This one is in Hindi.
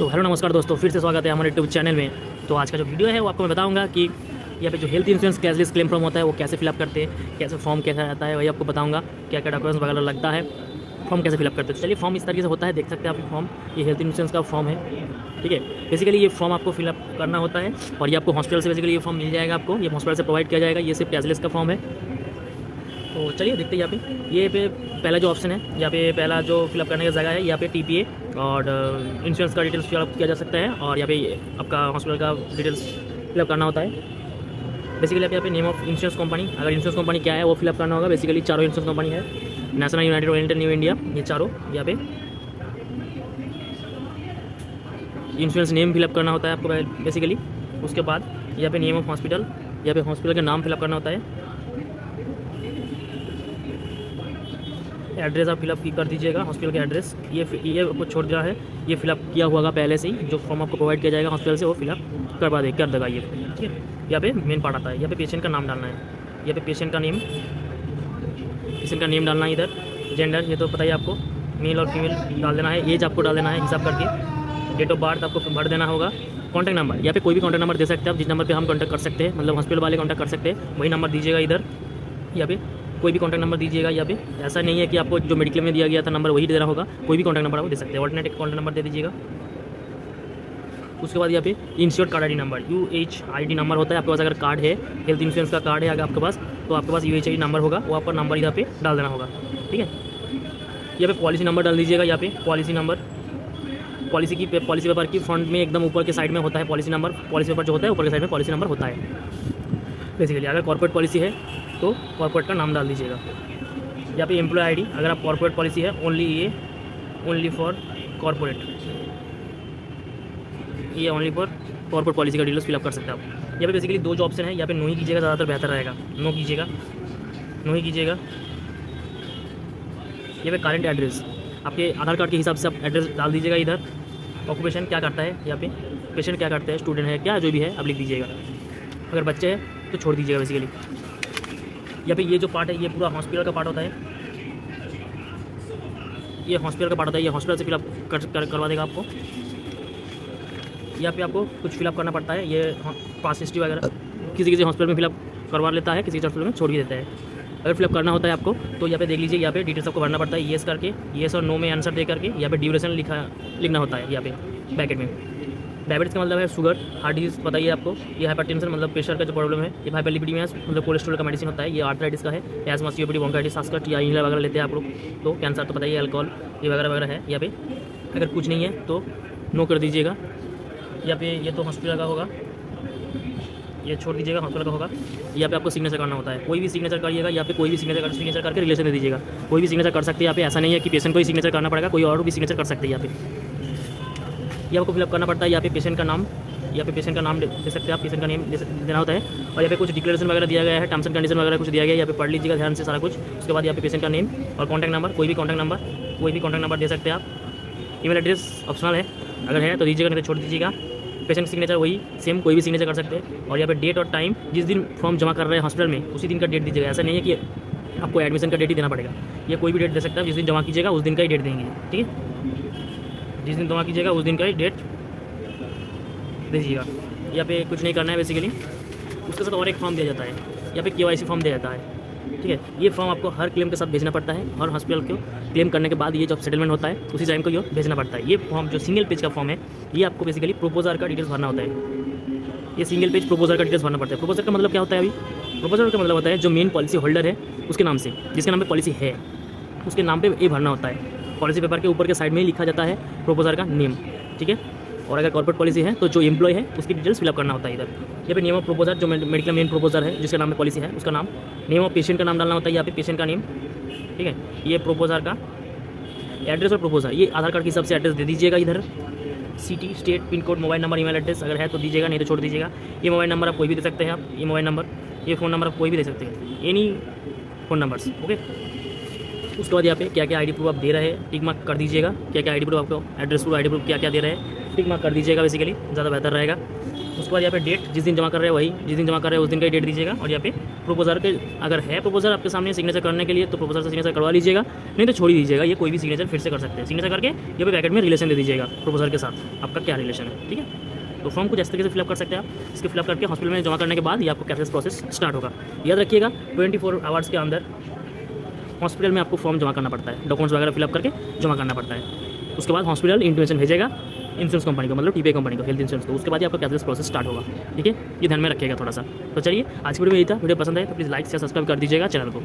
तो हेलो नमस्कार दोस्तों, फिर से स्वागत है हमारे यूट्यूब चैनल में। तो आज का जो वीडियो है वो आपको मैं बताऊंगा कि यहाँ पे जो health insurance cashless claim form होता है वो कैसे फिलअप करते हैं, कैसे फॉर्म कैसा रहता है, वही आपको बताऊंगा। क्या क्या डॉक्यूमेंट्स वगैरह लगता है, फॉर्म कैसे फिलअप करते हैं। तो चलिए, फॉर्म इस तरीके से होता है, देख सकते हैं आप फॉर्म। ये हेल्थ इंश्योरेंस का फॉर्म है, ठीक है। बेसिकली ये फॉर्म आपको फिलअप करना होता है और ये आपको हॉस्पिटल से बेसिकली ये फॉर्म मिल जाएगा आपको, ये हॉस्पिटल से प्रोवाइड किया जाएगा। ये सिर्फ कैशलेस का फॉर्म है। तो चलिए देखते हैं। यहाँ पे पहला जो ऑप्शन है, यहाँ पे पहला जो फिलअप करने की जगह है, यहाँ पे टीपीए और इंश्योरेंस का डिटेल्स फिलअप किया जा सकता है। और यहाँ पे आपका हॉस्पिटल का डिटेल्स फिलअप करना होता है। बेसिकली यहाँ पे नेम ऑफ इंश्योरेंस कंपनी, अगर इंश्योरेंस कंपनी क्या है वो फिलअप करना होगा। बेसिकली चारों इंश्योरेंस कंपनी है, national, United oriental, new India, ये चारों। यहाँ पे इंश्योरेंस नेम फिलअप करना होता है आपको बेसिकली। उसके बाद यहाँ पे नेम ऑफ हॉस्पिटल, यहाँ पे हॉस्पिटल का नाम फिलअप करना होता है। एड्रेस आप फिलअप कर दीजिएगा, हॉस्पिटल का एड्रेस। ये आपको छोड़ दिया है, ये फिलअप किया हुआ पहले से ही। जो फॉर्म आपको प्रोवाइड किया जाएगा हॉस्पिटल से वो फिलअप कर देगा ये, ठीक है। यहाँ पे मेन पार्ट आता है, यहाँ पे पेशेंट का नाम डालना है। यहाँ पे पेशेंट का नेम डालना है। इधर जेंडर, ये तो पता ही आपको, मेल और फीमेल डाल देना है। एज आपको डाल देना है हिसाब करके। डेट ऑफ बर्थ आपको भर देना होगा। कॉन्टैक्ट नंबर, यहाँ पे कोई भी कॉन्टैक्ट नंबर दे सकते हैं आप, जिस नंबर पे हम कॉन्टैक्ट कर सकते हैं, मतलब हॉस्पिटल वाले कॉन्टैक्ट कर सकते हैं, वही नंबर दीजिएगा। इधर यहाँ पे कोई भी कॉन्टैक्ट नंबर दीजिएगा। यहाँ पे ऐसा नहीं है कि आपको जो मेडिकल में दिया गया था नंबर वही देना होगा, कोई भी कॉन्टैक्ट नंबर आप दे सकते हैं। ऑल्टरनेट कॉन्टैक्ट नंबर दे दीजिएगा। उसके बाद यहाँ पे insured card ID number, UHID number होता है आपके पास। अगर कार्ड है, हेल्थ इंश्योरेंस का कार्ड है अगर आपके पास, तो आपके पास UHID नंबर होगा, वो आपका नंबर यहाँ पे डाल देना होगा, ठीक है। यहाँ पे पॉलिसी नंबर डाल दीजिएगा। यहाँ पे पॉलिसी नंबर, पॉलिसी पेपर की फ्रंट में एकदम ऊपर के साइड में होता है पॉलिसी नंबर। पॉलिसी पेपर जो होता है ऊपर के साइड में पॉलिसी नंबर होता है बेसिकली। अगर कॉर्पोरेट पॉलिसी है तो कॉर्पोरेट का नाम डाल दीजिएगा। यहाँ पे एम्प्लॉय आईडी, अगर आप कॉर्पोरेट पॉलिसी है ओनली फॉर कॉर्पोरेट, ये ओनली फॉर कॉर्पोरेट पॉलिसी का डिटेल्स फिलअप कर सकते हैं आप। यहाँ पे बेसिकली दो जो ऑप्शन है, यहाँ पे नो ही कीजिएगा, ज़्यादातर बेहतर रहेगा। नो ही कीजिएगा। यहाँ पे करेंट एड्रेस, आपके आधार कार्ड के हिसाब से आप एड्रेस डाल दीजिएगा। इधर ऑक्यूपेशन क्या करता है, यहाँ पे पेशेंट क्या करते हैं, स्टूडेंट है क्या, जो भी है आप लिख दीजिएगा। अगर बच्चे हैं तो छोड़ दीजिएगा बेसिकली। यहाँ पे ये जो पार्ट है ये पूरा हॉस्पिटल का पार्ट होता है। ये हॉस्पिटल का पार्ट होता है, ये हॉस्पिटल से फिलअप करवा देगा आपको। यहाँ पे आपको कुछ फिलअप करना पड़ता है, ये पास हिस्ट्री वगैरह किसी हॉस्पिटल में फिलअप करवा लेता है, किसी हॉस्पिटल में छोड़ ही देता है। अगर फिलअप करना होता है आपको तो यहाँ पे देख लीजिए, यहाँ पे डिटेल्स आपको भरना पड़ता है। येस करके, येस और नो में आंसर दे करके यहाँ पे ड्यूरेशन लिखना होता है। यहाँ पे ब्रैकेट में डायबिटीज़ का मतलब है शुगर, हार्ट डिजीज पता ही है आपको। ये हाइपरटेंशन मतलब प्रेशर का जो प्रॉब्लम है। ये हाइपरलिपिडेमिया मतलब कोलेस्ट्रॉल का मेडिसिन होता है। ये आर्थराइटिस का है, एस्मा, COPD, ब्रोंकाइटिस, सांस या इनहेलर वगैरह लेते हैं आप लोग तो। कैंसर तो पता ही है, अल्कोहल ये वगैरह है। यहाँ पे अगर कुछ नहीं है तो नो कर दीजिएगा। यहाँ पे ये तो हॉस्पिटल का होगा, ये छोड़ दीजिएगा, हॉस्पिटल का होगा। यहाँ पे आपको सिग्नेचर करना होता है, कोई भी सिग्नेचर करिएगा। यहाँ पे कोई भी सिग्नेचर करके रिलेशन दे दीजिएगा। कोई भी सिग्नेचर कर सकते हैं यहाँ पे, ऐसा नहीं है कि पेशेंट को ही सिग्नेचर करना पड़ेगा, कोई और भी सिग्नेचर कर सकते हैं। यहाँ पे ये आपको फिलअप करना पड़ता है। यहाँ पे पेशेंट का नाम, यहाँ पे पेशेंट का नाम दे सकते हैं आप, पेशेंट का नेम देना होता है। और यहाँ पे कुछ डिक्लेरेशन वगैरह दिया गया है, टर्म्स एंड कंडीशन वगैरह कुछ दिया गया है, यहाँ पे पढ़ लीजिएगा ध्यान से सारा कुछ। उसके बाद यहाँ पे पेशेंट का नेम और कॉन्टैक्ट नंबर, कोई भी कॉन्टैक्ट नंबर दे सकते हैं आप। ईमेल एड्रेस ऑप्शनल है, अगर है तो दीजिएगा, नहीं तो छोड़ दीजिएगा। पेशेंट सिग्नेचर वही सेम कोई भी सिग्नेचर कर सकते हैं। और यहाँ पे डेट और टाइम, जिस दिन फॉर्म जमा कर रहे हैं हॉस्पिटल में उसी दिन का डेट दीजिएगा। ऐसा नहीं है कि आपको एडमिशन का डेट ही देना पड़ेगा, ये कोई भी डेट दे सकता है। जिस दिन जमा कीजिएगा उस दिन का ही डेट देंगे, ठीक है। जिस दिन जमा कीजिएगा उस दिन का ही डेट दीजिएगा। यहाँ पे कुछ नहीं करना है बेसिकली। उसके साथ और एक फॉर्म दिया जाता है, यहाँ पे KYC फॉर्म दिया जाता है, ठीक है। ये फॉर्म आपको हर क्लेम के साथ भेजना पड़ता है। और हॉस्पिटल को क्लेम करने के बाद ये जब सेटलमेंट होता है उसी टाइम को ये भेजना पड़ता है। ये फॉर्म जो सिंगल पेज का फॉर्म है, ये आपको बेसिकली प्रोपोजर का डिटेल्स भरना होता है। ये सिंगल पेज प्रोपोजर का डिटेल्स भरना पड़ता है। प्रोपोजर का मतलब क्या होता है? अभी प्रोपोजर का मतलब होता है जो मेन पॉलिसी होल्डर है उसके नाम से, जिसके नाम पे पॉलिसी है उसके नाम पे ये भरना होता है। पॉलिसी पेपर के ऊपर के साइड में ही लिखा जाता है प्रोपोजर का नेम, ठीक है। और अगर कॉर्पोरेट पॉलिसी है तो जो एम्प्लॉय है उसकी डिटेल्स फिलअप करना होता है। इधर यहाँ पे नेम ऑफ प्रोपोजर, जो मेडिकल मेन प्रोपोजर है जिसके नाम में पॉलिसी है उसका नाम, नेम ऑफ पेशेंट का नाम डालना होता है। यहाँ पे पेशेंट का नेम, ठीक है। ये प्रोपोजर का एड्रेस और प्रोपोजर, ये आधार कार्ड के हिसाब से एड्रेस दे दीजिएगा। इधर city, state, pin code, mobile number, email address अगर है तो दीजिएगा, नहीं तो छोड़ दीजिएगा। ये मोबाइल नंबर आप कोई भी दे सकते हैं, आप ये मोबाइल नंबर, ये फ़ोन नंबर आप कोई भी दे सकते हैं, एनी फ़ोन नंबर्स, ओके। उसके बाद यहाँ पे क्या क्या ID प्रूफ आप दे रहे हैं टिक मार्क कर दीजिएगा। क्या क्या ID प्रूफ आपको, एड्रेस प्रूफ, ID प्रूफ क्या क्या दे रहे हैं टिक मार्क कर दीजिएगा, बेसिकली ज़्यादा बेहतर रहेगा। उसके बाद यहाँ पे डेट जिस दिन जमा कर रहे हैं वही जिस दिन जमा कर रहे हैं उस दिन का ही डेट दीजिएगा। और यहाँ पे प्रोपोजर के अगर है प्रोपोजर आपके सामने सिग्नेचर करने के लिए तो प्रोपोजर से सिग्नेचर करवा लीजिएगा, नहीं तो छोड़ ही दीजिएगा। ये कोई भी सिग्नेचर फिर से कर सकते हैं। सिग्नेचर करके यहाँ पे ब्रैकेट में रिलेशन दे दीजिएगा प्रोपोजर के साथ, आपका क्या रिलेशन है, ठीक है। तो फॉर्म कुछ इस तरीके से फिलअप कर सकते हैं आप। इसके फिलअप करके हॉस्पिटल में जमा करने के बाद ये आपको कैशलेस प्रोसेस स्टार्ट होगा। याद रखिएगा 24 आवर्स के अंदर हॉस्पिटल में आपको फॉर्म जमा करना पड़ता है, डॉक्यूमेंट्स वगैरह फिलअप करके जमा करना पड़ता है। उसके बाद हॉस्पिटल इंटीमेशन भेजेगा इंश्योरेंस कंपनी को, मतलब टीपीए कंपनी को, हेल्थ इंश्योरेंस को। उसके बाद ही आपका कैशलेस प्रोसेस स्टार्ट होगा, ठीक है। ये ध्यान में रखिएगा थोड़ा सा। तो चलिए आज की वीडियो में यही था। वीडियो पसंद है तो प्लीज़ लाइक शेयर सब्सक्राइब कर दीजिएगा चैनल को।